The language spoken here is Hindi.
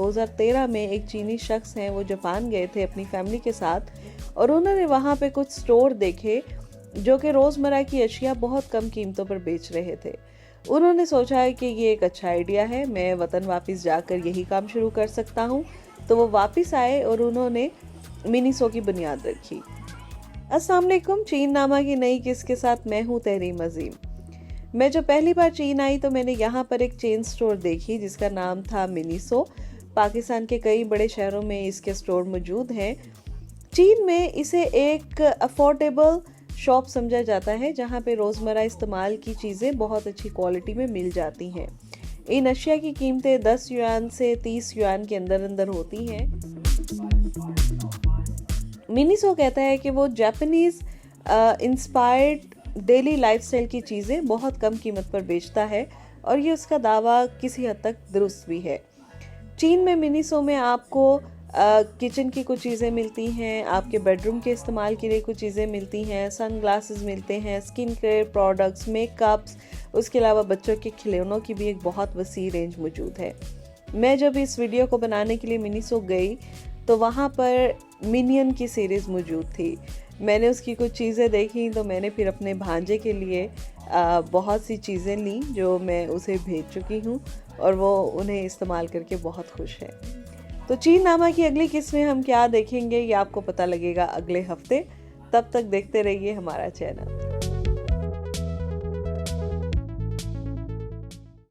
2013 में एक चीनी शख्स हैं, वो जापान गए थे अपनी फैमिली के साथ और उन्होंने वहाँ पे कुछ स्टोर देखे जो कि रोज़मर्रा की अशिया बहुत कम कीमतों पर बेच रहे थे। उन्होंने सोचा कि ये एक अच्छा आइडिया है, मैं वतन वापस जाकर यही काम शुरू कर सकता हूँ। तो वो वापस आए और उन्होंने मिनीसो की बुनियाद रखी। अस्सलाम वालेकुम, चीन नामा की नई किस के साथ मैं हूँ तहरीम अजीम। मैं जब पहली बार चीन आई तो मैंने यहाँ पर एक चेन स्टोर देखी जिसका नाम था मिनीसो। पाकिस्तान के कई बड़े शहरों में इसके स्टोर मौजूद हैं। चीन में इसे एक अफोर्डेबल शॉप समझा जाता है जहाँ पे रोज़मर्रा इस्तेमाल की चीज़ें बहुत अच्छी क्वालिटी में मिल जाती हैं। इन अशिया की कीमतें 10 युआन से 30 युआन के अंदर होती हैं। मिनीसो कहता है कि वो जापानीज इंस्पायर्ड डेली लाइफस्टाइल की चीज़ें बहुत कम कीमत पर बेचता है और ये उसका दावा किसी हद तक दुरुस्त भी है। चीन में मिनीसो में आपको किचन की कुछ चीज़ें मिलती हैं, आपके बेडरूम के इस्तेमाल के लिए कुछ चीज़ें मिलती हैं, सन ग्लासेस मिलते हैं, स्किन केयर प्रोडक्ट्स, मेकअप्स, उसके अलावा बच्चों के खिलौनों की भी एक बहुत वसी रेंज मौजूद है। मैं जब इस वीडियो को बनाने के लिए मिनीसो गई तो वहाँ पर मिनियन की सीरीज़ मौजूद थी। मैंने उसकी कुछ चीज़ें देखी तो मैंने फिर अपने भांजे के लिए बहुत सी चीज़ें ली जो मैं उसे भेज चुकी हूँ और वो उन्हें इस्तेमाल करके बहुत खुश है। तो चीन नामा की अगली किस्त में हम क्या देखेंगे ये आपको पता लगेगा अगले हफ्ते। तब तक देखते रहिए हमारा चैनल।